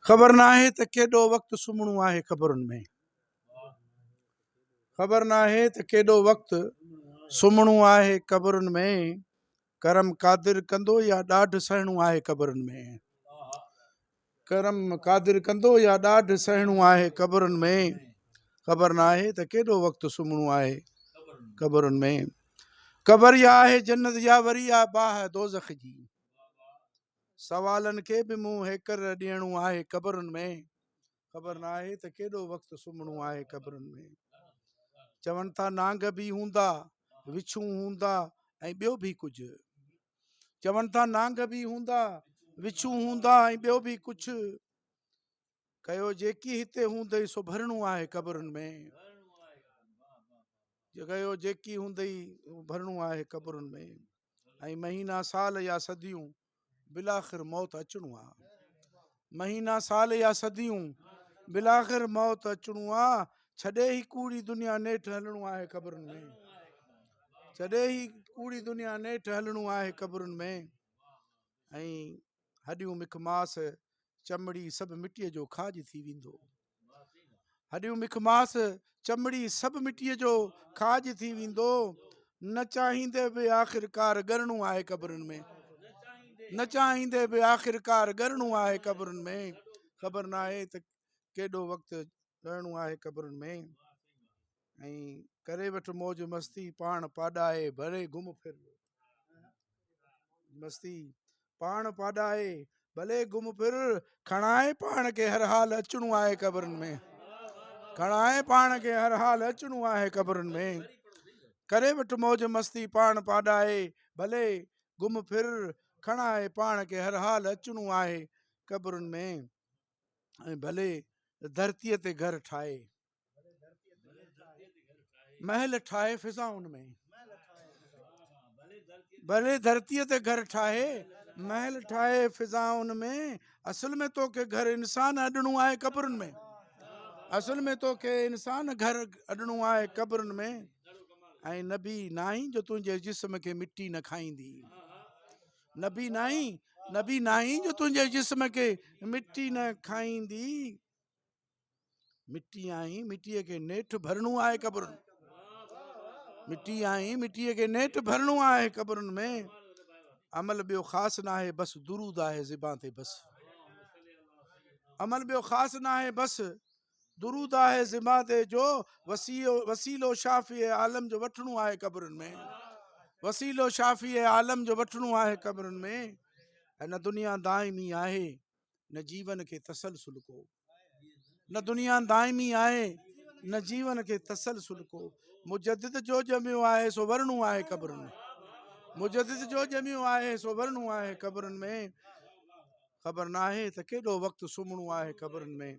ख़बर नाहे त केॾो वक़्तु सुम्हणो आहे क़बरुनि में। ख़बर नाहे त केॾो वक़्तु सुम्हणो आहे क़बरुनि में। करम क़ादिर कंदो या ॾाढ सहणो आहे क़बरुनि में। करम क़ादिर कंदो या ॾाढ सहणो आहे क़बरुनि में। ख़बर नाहे त केॾो वक़्तु सुम्हणो आहे क़बरुनि में। क़बर या आहे जन्नत या वरी आहे बाह दोज़ख जी। सवालनि खे बि मूं हेकर ॾियणो आहे क़बरुनि में। ख़बर नाहे त केॾो वक़्तु सुम्हणो आहे क़बरुनि में। चवनि था नांग बि हूंदा, विछूं हूंदा ऐं ॿियो बि कुझु। चवनि था नांग बि हूंदा, विछूं हूंदा ऐं ॿियो बि कुझु। कयो जेकी हिते हूंदई सो भरणो आहे क़बरुनि में। कयो जेकी हूंदई भरणो आहे क़बरुनि में। ऐं महीना साल या सदियूं बिलाख़िर मौत अचणो आहे। महीना साल या सदियूं बिलाख़िर मौत अचणो आहे। छॾे ई कूड़ी दुनिया नेठि हलणो आहे क़बरुनि में। छॾे ई कूड़ी दुनिया नेठि हलणो आहे क़बरुनि में। ऐं हॾियूं मिखमास चमड़ी सभु मिटीअ जो खाज थी वेंदो। हॾियूं मिखमास चमड़ी सभु मिटीअ जो खाज थी वेंदो। न चाहींदे बि आख़िरकार ॻरणो आहे क़बरुनि में। न चाहींदे बि आख़िरकार ॻरणो आहे क़बरुनि में। ख़बर नाहे त केॾो वक़्तु रहणो आहे क़बरुनि में। ऐं करे वठि मौज मस्ती पाण पाॾाए भले घुम फिर। मस्ती पाण पाॾाए भले घुम फिर। खणाए पाण खे हर हाल अचणो आहे क़बरुनि में। खणाए पाण खे हर हाल अचणो आहे क़बरुनि में। करे वठि मौज मस्ती पाण पाॾाए भले घुम फिर। खणाए पाण खे हर हाल अचणो आहे क़बरुनि में। ऐं भले धरतीअ ते घर ठाहे, महल ठाहे फिज़ाउनि में। भले धरतीअ ते घर ठाहे, महल ठाहे फिज़ाउनि में। असुल में तोखे घर इंसान अॾणो आहे क़बरुनि में। असुल में तोखे इंसान घर अॾणो आहे क़बरुनि में। ऐं नबी नाहीं जो तुंहिंजे जिस्म खे मिटी न खाईंदी। नबी नाहीं जो तुंहिंजे जिस्म खे मिटी न खाईंदी। मिटी आहीं मिटीअ खे नेठि भरणो आहे क़बरुनि। मिटी आहीं मिटीअ खे नेठि भरणो आहे क़बरुनि में। अमल ॿियो ख़ासि न आहे बसि दुरूद आहे ज़िबां ते बसि। अमल ॿियो ख़ासि न आहे बसि दुरूद आहे ज़िबां ते जो वसीलो शाफ़ी आलम जो वठिणो आहे क़बरुनि में। वसीलो शाफ़ी आलम जो वठिणो आहे क़बरुनि में। ऐं न दुनिया दाइमी आहे न जीवन खे तसलसुल को। न दुनिया दाइमी आहे न जीवन खे तसलसुल को। मुजद्दिद जो ॼमियो आहे सो वरणो आहे क़बरुनि में। मुजद्दिद जो ॼमियो आहे सो वरणो आहे क़बरुनि में। ख़बर नाहे त केॾो वक़्तु सुम्हणो आहे क़बरुनि में।